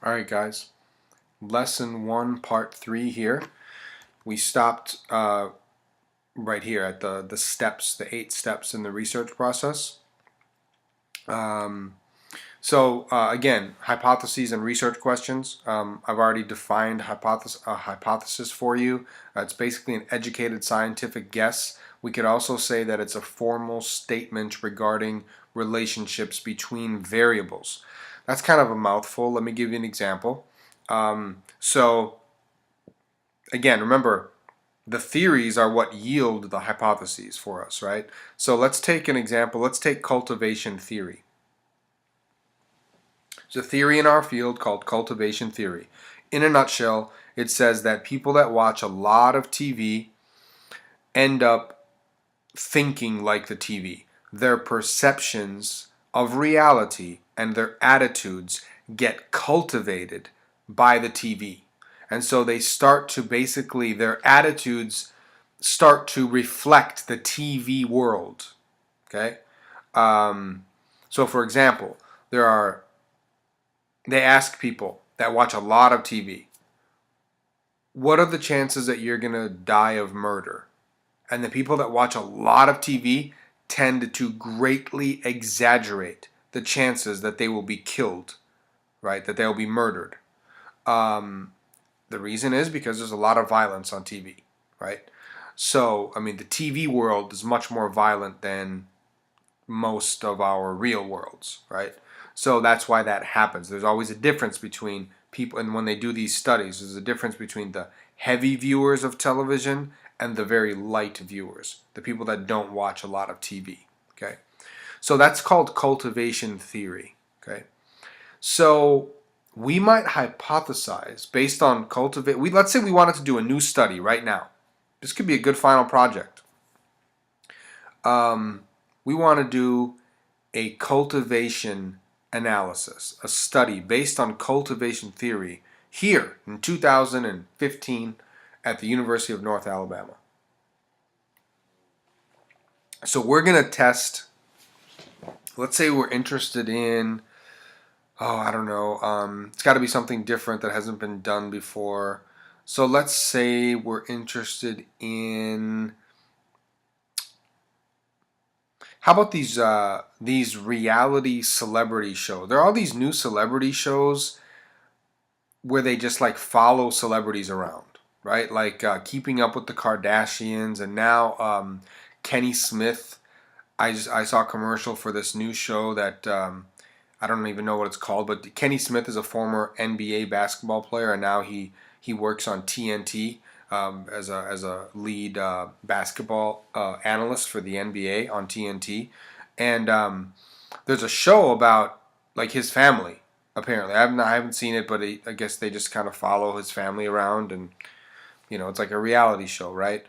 All right, guys. Lesson 1, part 3 here. We stopped right here at the steps, the 8 steps in the research process. Again, hypotheses and research questions. I've already defined hypothesis for you. It's basically an educated scientific guess. We could also say that it's a formal statement regarding relationships between variables. That's kind of a mouthful. Let me give you an example. Again, remember, the theories are what yield the hypotheses for us, right? So let's take an example. Let's take cultivation theory. There's a theory in our field called cultivation theory. In a nutshell, it says that people that watch a lot of TV end up thinking like the TV. Their perceptions of reality and their attitudes get cultivated by the TV. And so they start to basically, their attitudes start to reflect the TV world. Okay? So for example, they ask people that watch a lot of TV, what are the chances that you're going to die of murder? And the people that watch a lot of TV tend to greatly exaggerate the chances that they will be killed, right? That they'll be murdered. The reason is because there's a lot of violence on TV, right? So, I mean, the TV world is much more violent than most of our real worlds, right? So that's why that happens. There's always a difference between people, and when they do these studies, there's a difference between the heavy viewers of television and the very light viewers, the people that don't watch a lot of TV, okay? So that's called cultivation theory, okay? So we might hypothesize based on let's say we wanted to do a new study right now. This could be a good final project. We want to do a cultivation analysis, a study based on cultivation theory here in 2015 at the University of North Alabama. So we're going to test, let's say we're interested in, I don't know, it's got to be something different that hasn't been done before. So let's say we're interested in, how about these reality celebrity shows? There are all these new celebrity shows where they just like follow celebrities around, right? Like Keeping Up with the Kardashians, and now Kenny Smith. I saw a commercial for this new show that I don't even know what it's called, but Kenny Smith is a former NBA basketball player, and now he works on TNT as a lead basketball analyst for the NBA on TNT. And there's a show about like his family. Apparently, I haven't seen it, but I guess they just kind of follow his family around, and it's like a reality show, right?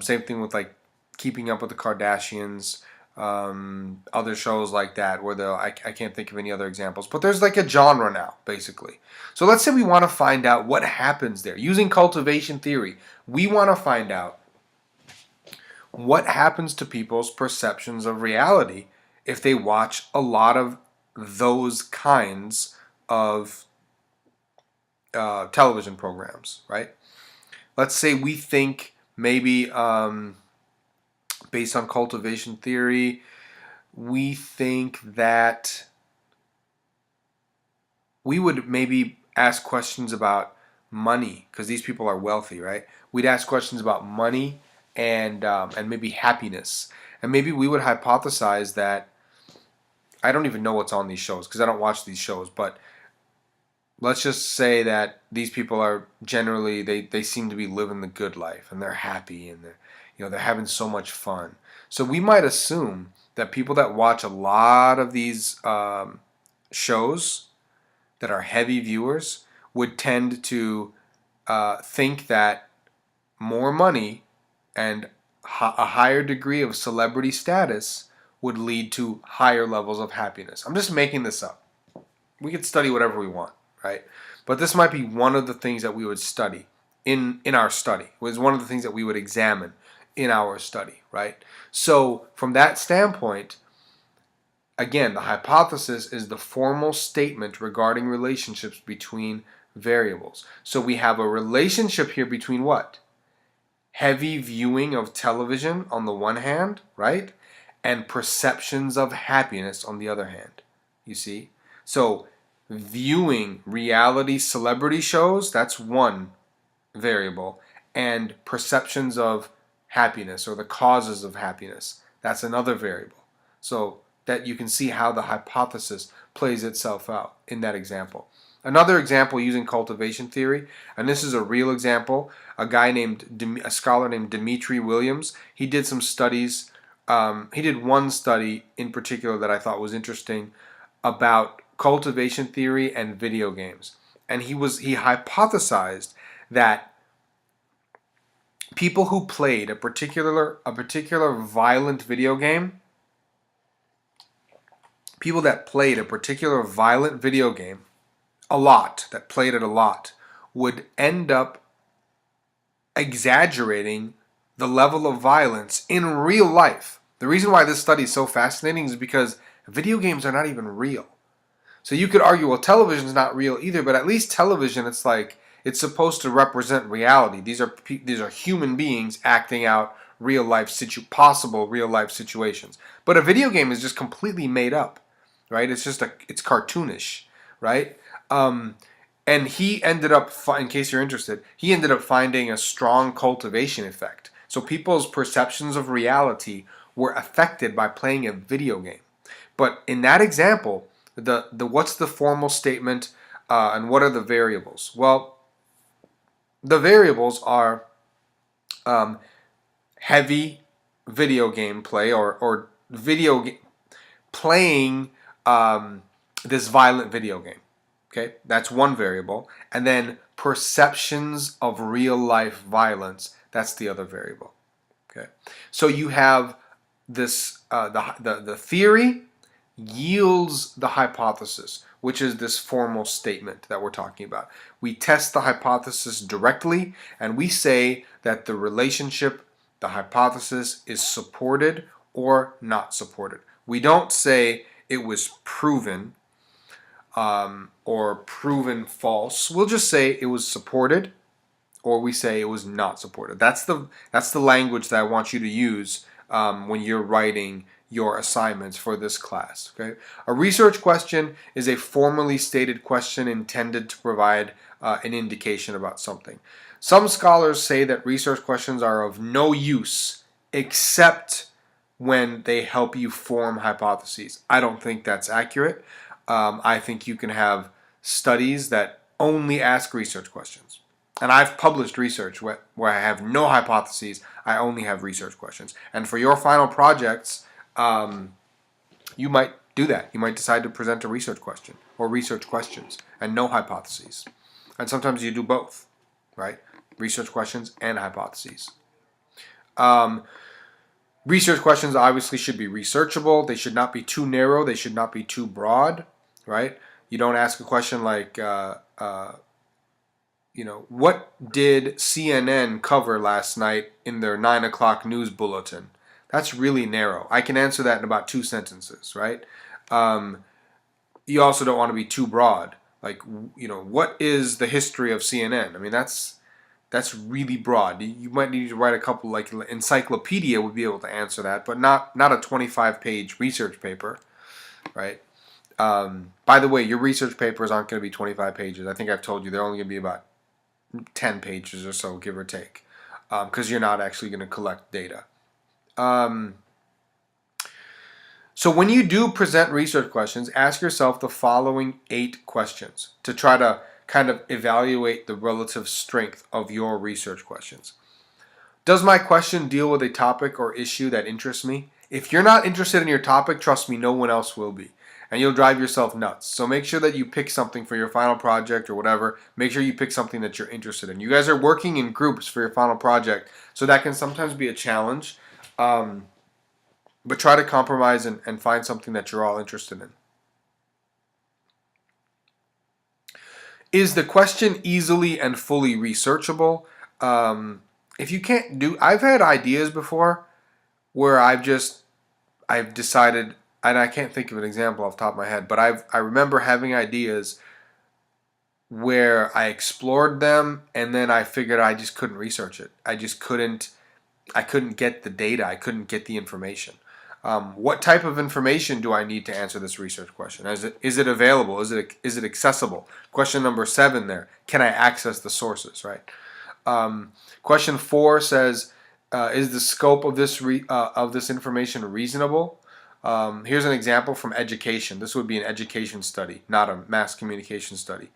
Same thing with like Keeping Up with the Kardashians. Other shows like that where I can't think of any other examples, but there's like a genre now, basically. So let's say we want to find out what happens there. Using cultivation theory, we want to find out what happens to people's perceptions of reality if they watch a lot of those kinds of television programs, right? Let's say we think maybe based on cultivation theory, we think that we would maybe ask questions about money, because these people are wealthy, right? We'd ask questions about money and maybe happiness, and maybe we would hypothesize that, I don't even know what's on these shows because I don't watch these shows, but let's just say that these people are generally, they seem to be living the good life, and they're happy, and they're having so much fun. So we might assume that people that watch a lot of these shows that are heavy viewers would tend to think that more money and a higher degree of celebrity status would lead to higher levels of happiness. I'm just making this up. We could study whatever we want, right? But this might be one of the things that we would study in our study. It was one of the things that we would examine in our study, right? So from that standpoint, Again, the hypothesis is the formal statement regarding relationships between variables. So we have a relationship here between what? Heavy viewing of television on the one hand, right? And perceptions of happiness on the other hand. You see? So viewing reality celebrity shows, that's one variable. And perceptions of happiness or the causes of happiness, that's another variable. So that you can see how the hypothesis plays itself out in that example. Another example using cultivation theory, and this is a real example, a scholar named Dimitri Williams, he did some studies. He did one study in particular that I thought was interesting about cultivation theory and video games. And he hypothesized that people who played a particular violent video game, people that played a particular violent video game that played it a lot, would end up exaggerating the level of violence in real life. The reason why this study is so fascinating is because video games are not even real. So you could argue, well, television's not real either, but at least television, it's like, it's supposed to represent reality. These are human beings acting out possible real life situations. But a video game is just completely made up, right? It's cartoonish, right? And he ended up, in case you're interested, he ended up finding a strong cultivation effect. So people's perceptions of reality were affected by playing a video game. But in that example, what's the formal statement and what are the variables? Well, the variables are heavy video game play or playing this violent video game. Okay, that's one variable. And then perceptions of real life violence, that's the other variable. Okay, so you have this, the theory yields the hypothesis, which is this formal statement that we're talking about. We test the hypothesis directly, and we say that the hypothesis is supported or not supported. We don't say it was proven or proven false. We'll just say it was supported, or we say it was not supported. That's the language that I want you to use when you're writing your assignments for this class. Okay? A research question is a formally stated question intended to provide an indication about something. Some scholars say that research questions are of no use except when they help you form hypotheses. I don't think that's accurate. I think you can have studies that only ask research questions. And I've published research where I have no hypotheses, I only have research questions. And for your final projects, you might do that. You might decide to present a research question or research questions and no hypotheses. And sometimes you do both, right? Research questions and hypotheses. Research questions obviously should be researchable. They should not be too narrow. They should not be too broad, right? You don't ask a question like, what did CNN cover last night in their 9 o'clock news bulletin? That's really narrow. I can answer that in about 2 sentences, right? You also don't want to be too broad. Like, what is the history of CNN? I mean, that's really broad. You might need to write a couple, like encyclopedia would be able to answer that, but not a 25-page research paper, right? By the way, your research papers aren't going to be 25 pages. I think I've told you they're only going to be about 10 pages or so, give or take, because you're not actually going to collect data. So when you do present research questions, ask yourself the following 8 questions to try to kind of evaluate the relative strength of your research questions. Does my question deal with a topic or issue that interests me? If you're not interested in your topic, trust me, no one else will be. And you'll drive yourself nuts. So make sure that you pick something for your final project or whatever. Make sure you pick something that you're interested in. You guys are working in groups for your final project, so that can sometimes be a challenge. But try to compromise and find something that you're all interested in. Is the question easily and fully researchable? If you can't I've had ideas before where I've decided and I can't think of an example off the top of my head, but I remember having ideas where I explored them and then I figured I just couldn't research it. I couldn't get the data. I couldn't get the information. What type of information do I need to answer this research question? Is it available? Is it accessible? Question number 7 there. Can I access the sources, right? Question 4 says, is the scope of this information reasonable? Here's an example from education. This would be an education study, not a mass communication study.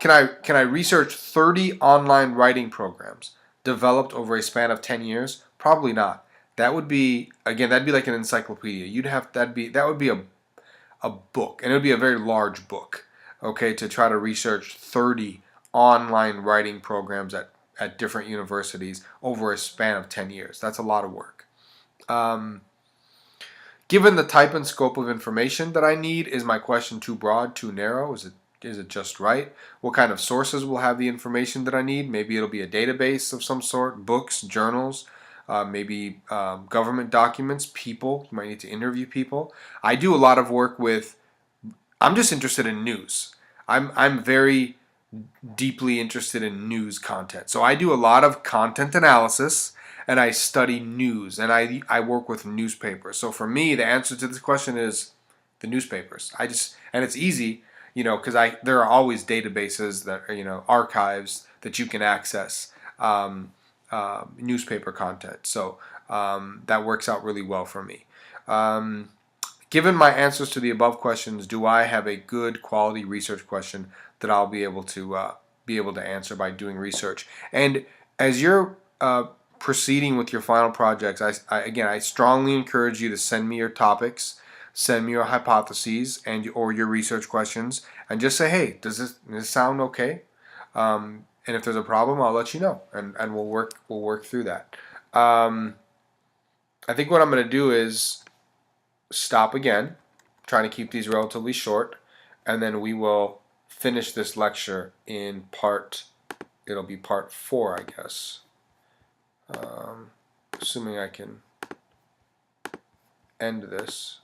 Can I research 30 online writing programs developed over a span of 10 years? Probably not. That would be, again, that'd be like an encyclopedia. That would be a book, and it would be a very large book, okay, to try to research 30 online writing programs at different universities over a span of 10 years. That's a lot of work. Given the type and scope of information that I need, is my question too broad, too narrow? Is it just right? What kind of sources will have the information that I need? Maybe it'll be a database of some sort, books, journals, maybe government documents, people. You might need to interview people. I do a lot of work with, I'm just interested in news. I'm very deeply interested in news content. So I do a lot of content analysis and I study news and I work with newspapers. So for me, the answer to this question is the newspapers. And it's easy, because there are always databases that are, archives that you can access, newspaper content. So that works out really well for me. Given my answers to the above questions, do I have a good quality research question that I'll be able to answer by doing research? And as you're proceeding with your final projects, I strongly encourage you to send me your topics, send me your hypotheses or your research questions, and just say, hey, does this sound okay? And if there's a problem, I'll let you know, and we'll work through that. I think what I'm going to do is stop again, trying to keep these relatively short, and then we will finish this lecture in it'll be part 4, I guess. Assuming I can end this.